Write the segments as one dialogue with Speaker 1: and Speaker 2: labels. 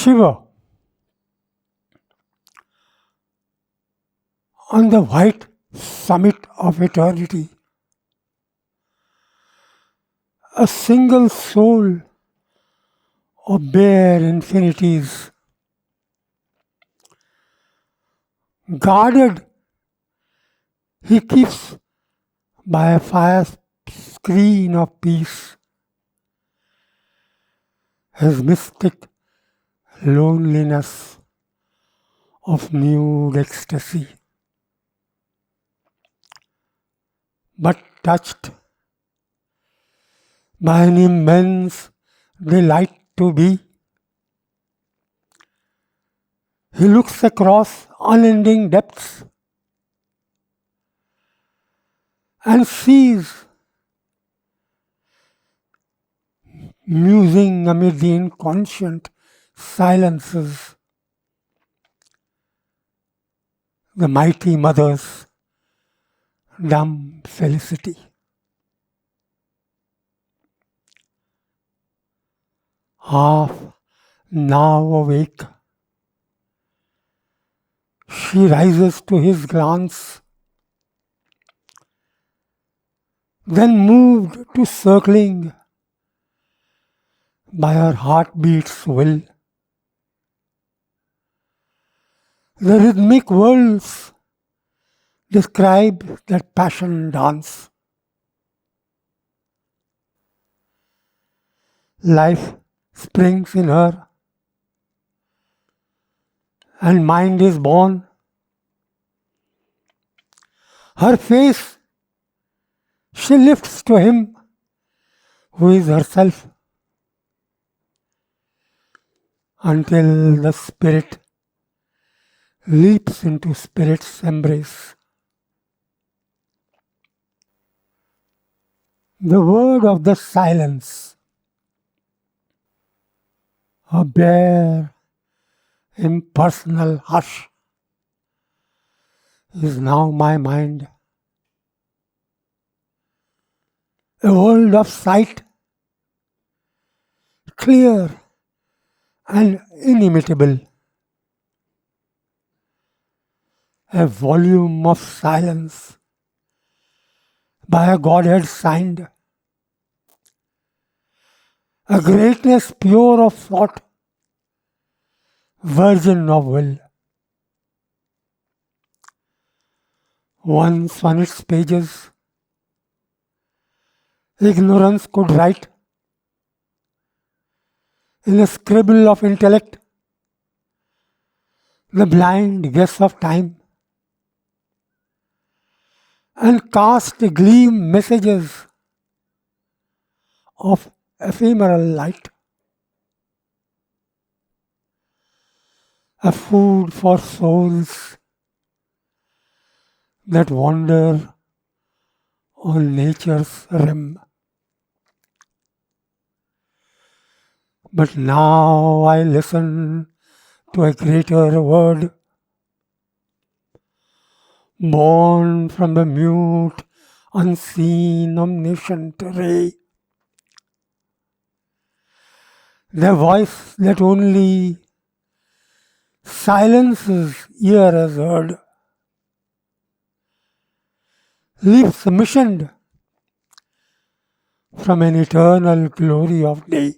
Speaker 1: Shiva on the white summit of eternity, a single soul of bare infinities, guarded he keeps by a fire screen of peace, his mystic loneliness of nude ecstasy. But touched by an immense delight to be, he looks across unending depths and sees, musing amid the inconscient silences, the mighty mother's dumb felicity. Half now awake, she rises to his glance, then moved to circling by her heartbeat's will. The rhythmic worlds describe that passion dance. Life springs in her, and mind is born. Her face she lifts to him who is herself, until the spirit leaps into spirit's embrace. The word of the silence, a bare, impersonal hush, is now my mind. A world of sight, clear and inimitable. A volume of silence by a Godhead signed. A greatness pure of thought, virgin of will. Once on its pages, ignorance could write in a scribble of intellect the blind guess of time, and cast gleam messages of ephemeral light. A food for souls that wander on nature's rim. But now I listen to a greater word, born from the mute, unseen, omniscient ray. The voice that only silence's ear has heard, leaves missioned from an eternal glory of day.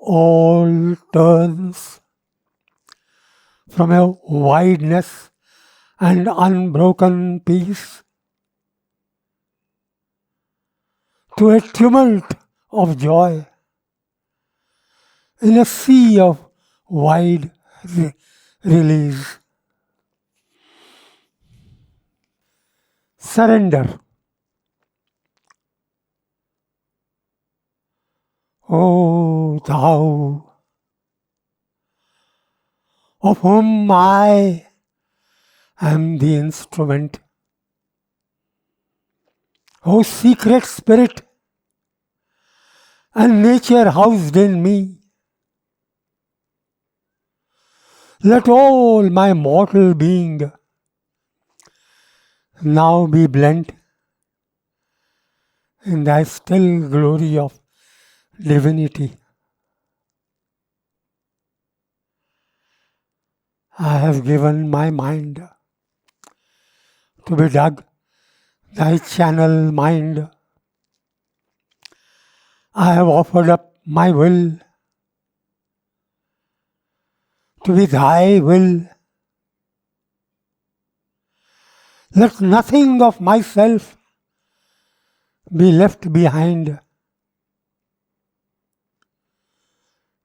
Speaker 1: All turns from a wideness and unbroken peace to a tumult of joy in a sea of wide release. Surrender. O thou, of whom I am the instrument, O secret spirit, and nature housed in me, let all my mortal being now be blent in thy still glory of divinity. I have given my mind to be dug, thy channel mind. I have offered up my will to be thy will. Let nothing of myself be left behind.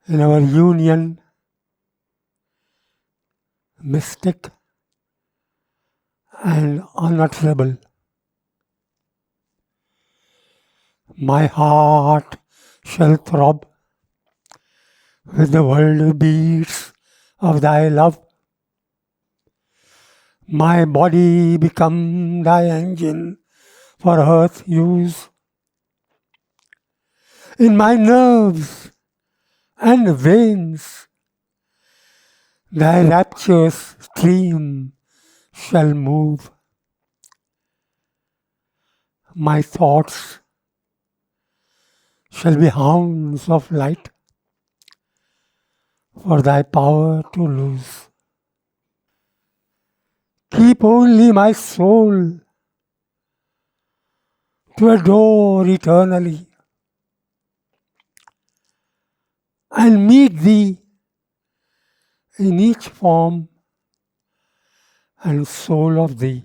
Speaker 1: In our union, mystic and unutterable, my heart shall throb with the world beats of thy love. My body become thy engine for earth use. In my nerves and veins, thy rapturous stream shall move. My thoughts shall be hounds of light for thy power to lose. Keep only my soul to adore eternally and meet thee in each form and soul of thee.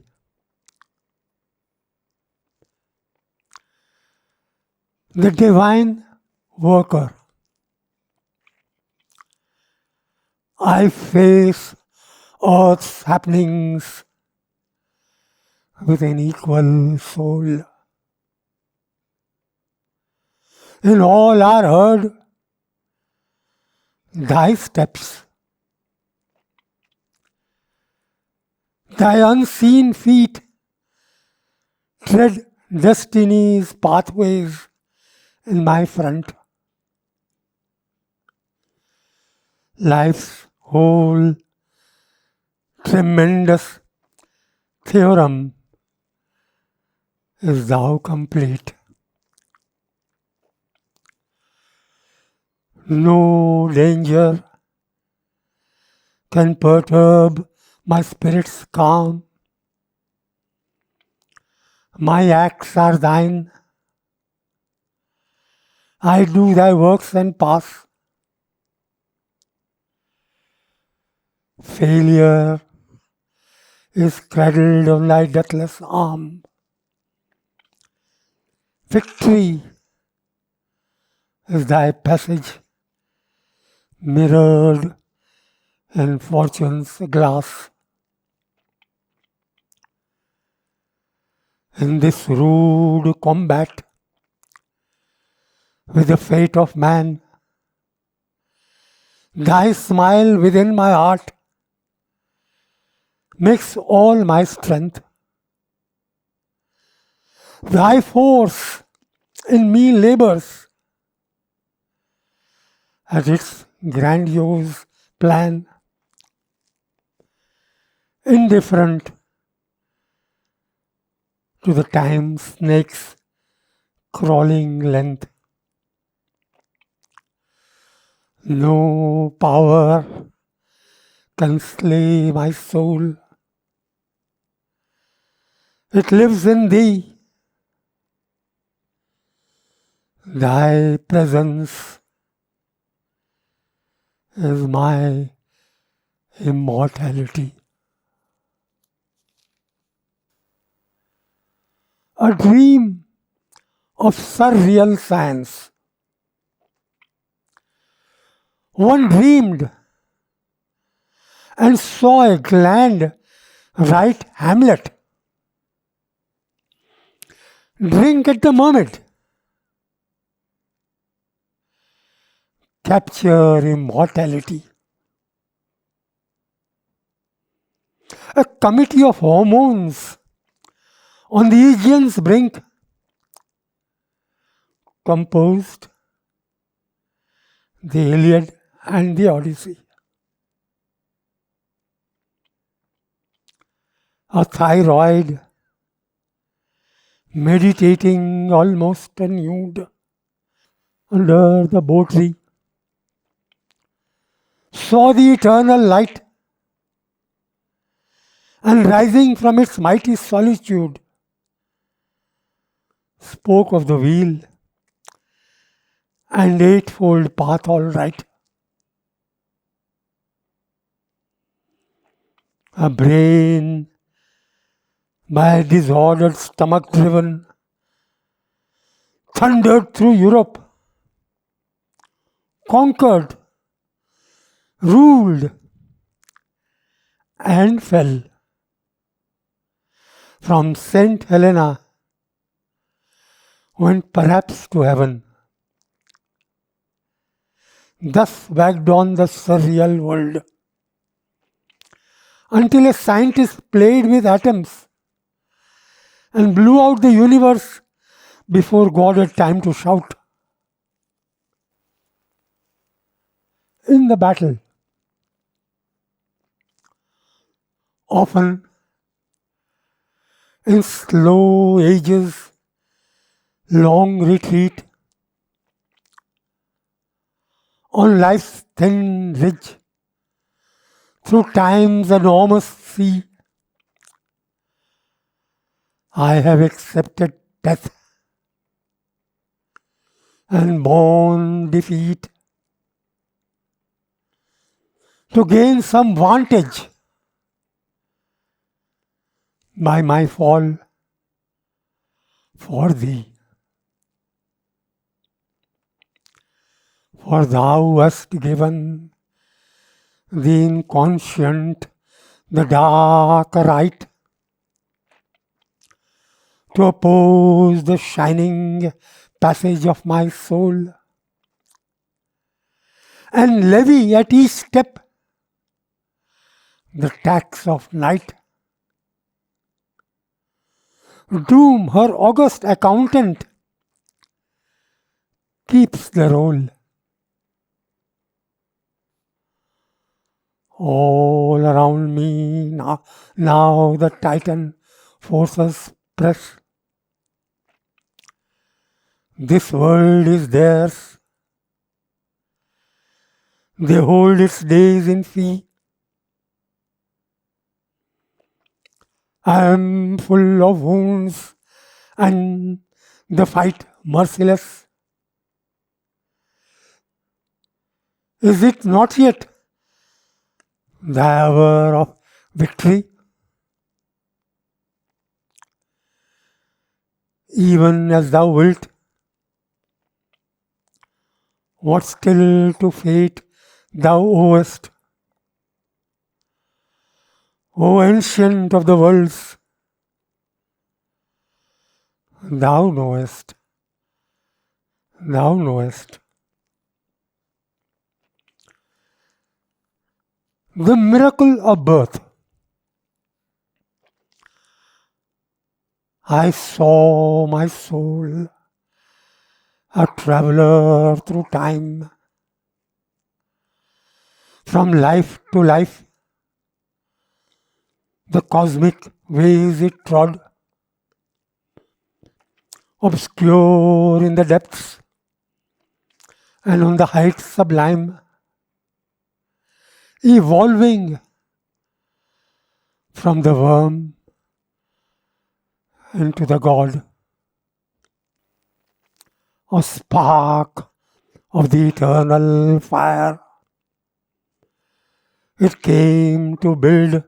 Speaker 1: The divine worker, I face earth's happenings with an equal soul. In all are heard thy steps. Thy unseen feet tread destiny's pathways in my front. Life's whole tremendous theorem is thou complete. No danger can perturb my spirit's calm. My acts are thine. I do thy works and pass. Failure is cradled on thy deathless arm. Victory is thy passage, mirrored in fortune's glass. In this rude combat with the fate of man, thy smile within my heart makes all my strength. Thy force in me labors at its grandiose plan, indifferent to the time snake's crawling length. No power can slay my soul. It lives in thee. Thy presence is my immortality. A dream of surreal science. One dreamed and saw a gland write Hamlet. Drink at the moment. Capture immortality. A committee of hormones on the Aegean's brink composed the Iliad and the Odyssey. A thyroid meditating almost nude under the bow tree, saw the eternal light, and rising from its mighty solitude, spoke of the wheel and eightfold path all right. A brain by disordered stomach driven, thundered through Europe, conquered, ruled, and fell. From St. Helena went perhaps to heaven. Thus wagged on the surreal world, until a scientist played with atoms and blew out the universe before God had time to shout. In the battle, often in slow ages, long retreat, on life's thin ridge, through time's enormous sea, I have accepted death and borne defeat to gain some vantage by my fall for thee. For thou hast given the inconscient the dark right to oppose the shining passage of my soul, and levy at each step the tax of night. Doom, her august accountant, keeps the roll. All around me now the Titan forces press. This world is theirs. They hold its days in fee. I am full of wounds and the fight merciless. Is it not yet the hour of victory? Even as thou wilt, what still to fate thou owest? O ancient of the worlds, thou knowest, thou knowest. The miracle of birth. I saw my soul, a traveler through time, from life to life, the cosmic ways it trod, obscure in the depths and on the heights sublime, evolving from the worm into the God, a spark of the eternal fire. It came to build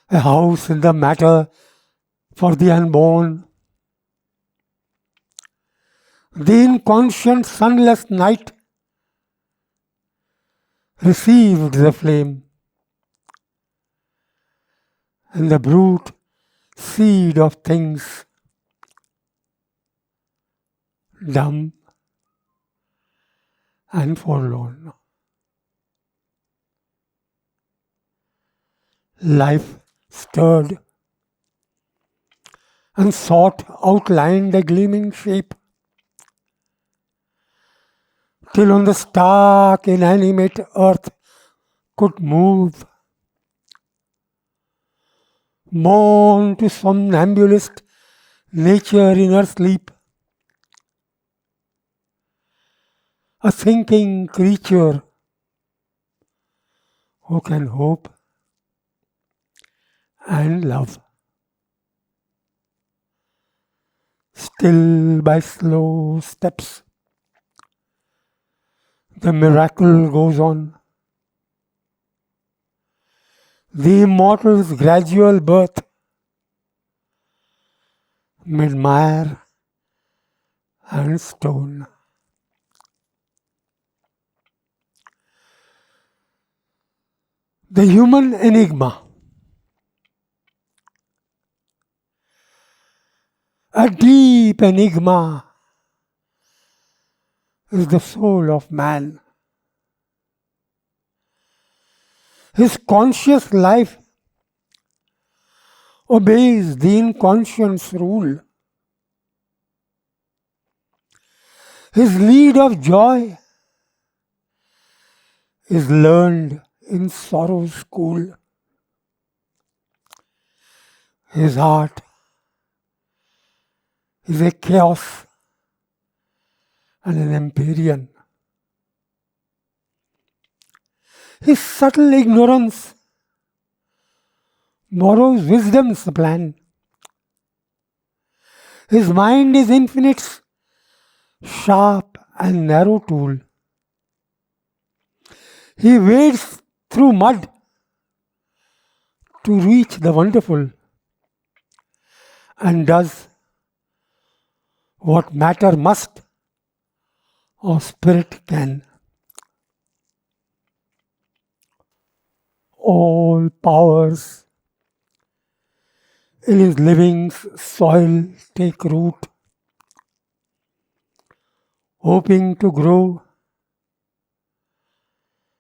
Speaker 1: a house in the matter for the unborn. The inconscient sunless night received the flame, and the brute seed of things, dumb and forlorn. Life stirred and sought outlined a gleaming shape, till on the stark inanimate earth could move, born to somnambulist nature in her sleep. a thinking creature who can hope and love. Still by slow steps, the miracle goes on. The immortal's gradual birth, mid mire and stone. The human enigma, a deep enigma, is the soul of man. His conscious life obeys the inconscious rule. His lead of joy is learned in sorrow's school. His heart is a chaos and an empyrean. His subtle ignorance borrows wisdom's plan. His mind is infinite's sharp and narrow tool. He wades through mud to reach the wonderful and does what matter must or spirit can. All powers in his living soil take root, hoping to grow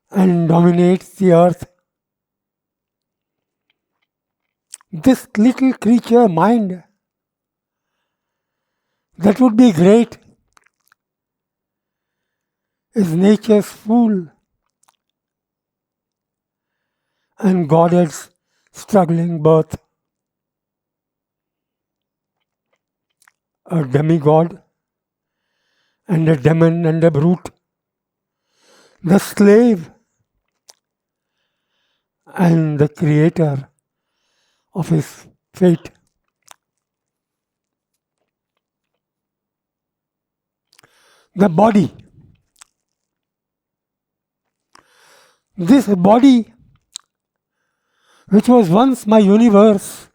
Speaker 1: and dominate the earth. This little creature mind that would be great is nature's fool and God's struggling birth. A demigod and a demon and a brute, the slave and the creator of his fate. The body. This body, which was once my universe,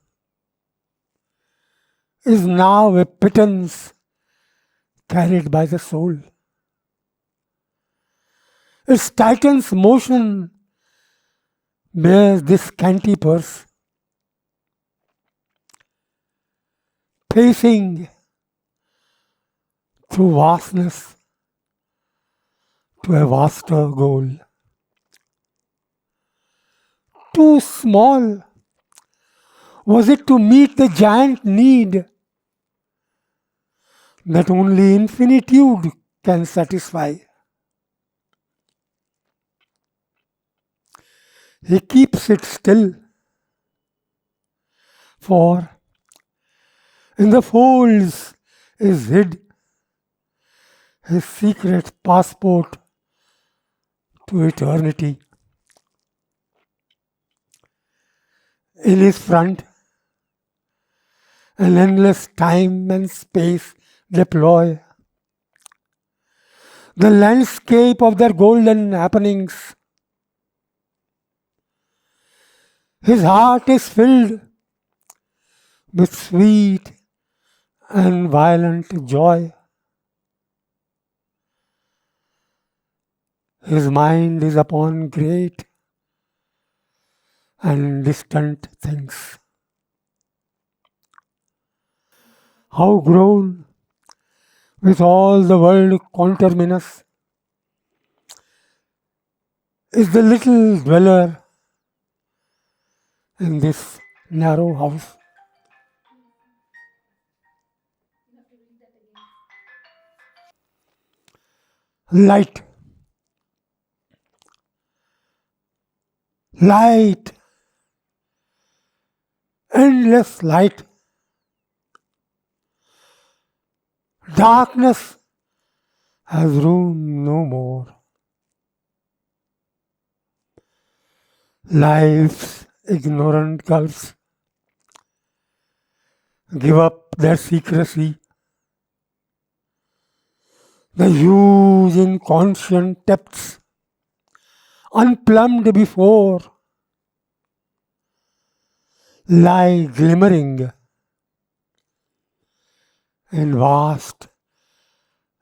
Speaker 1: is now a pittance carried by the soul. Its titan's motion bears this scanty purse, pacing through vastness to a vaster goal. Too small was it to meet the giant need that only infinitude can satisfy. He keeps it still, for in the folds is hid his secret passport to eternity. In his front, an endless time and space deploy the landscape of their golden happenings. His heart is filled with sweet and violent joy. His mind is upon great and distant things. How grown with all the world conterminous is the little dweller in this narrow house. Light. Light. Endless light. Darkness has room no more. Life's ignorant gulfs give up their secrecy. The huge inconscient depths, unplumbed before, lie glimmering in vast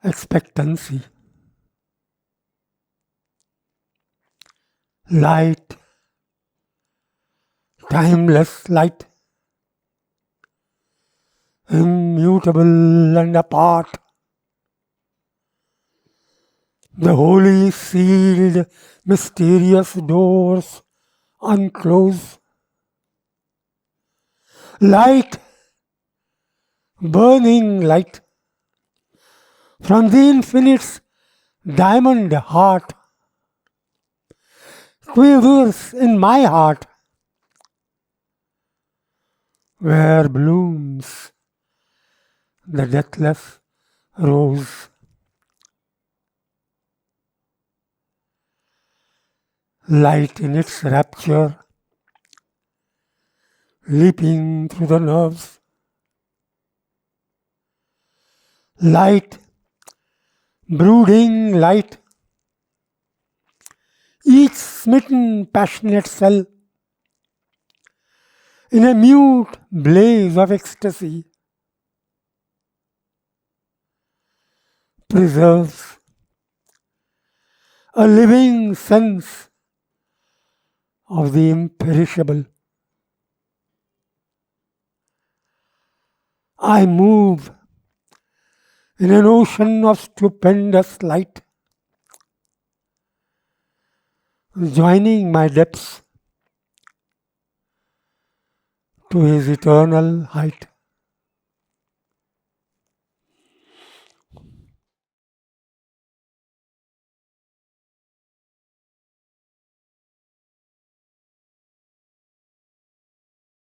Speaker 1: expectancy. Light, timeless light, immutable and apart. The holy sealed, mysterious doors unclose. Light, burning light, from the infinite's diamond heart, quivers in my heart, where blooms the deathless rose. Light in its rapture, leaping through the nerves. Light, brooding light, each smitten passionate cell in a mute blaze of ecstasy, preserves a living sense of the imperishable. I move in an ocean of stupendous light, joining my depths to his eternal height.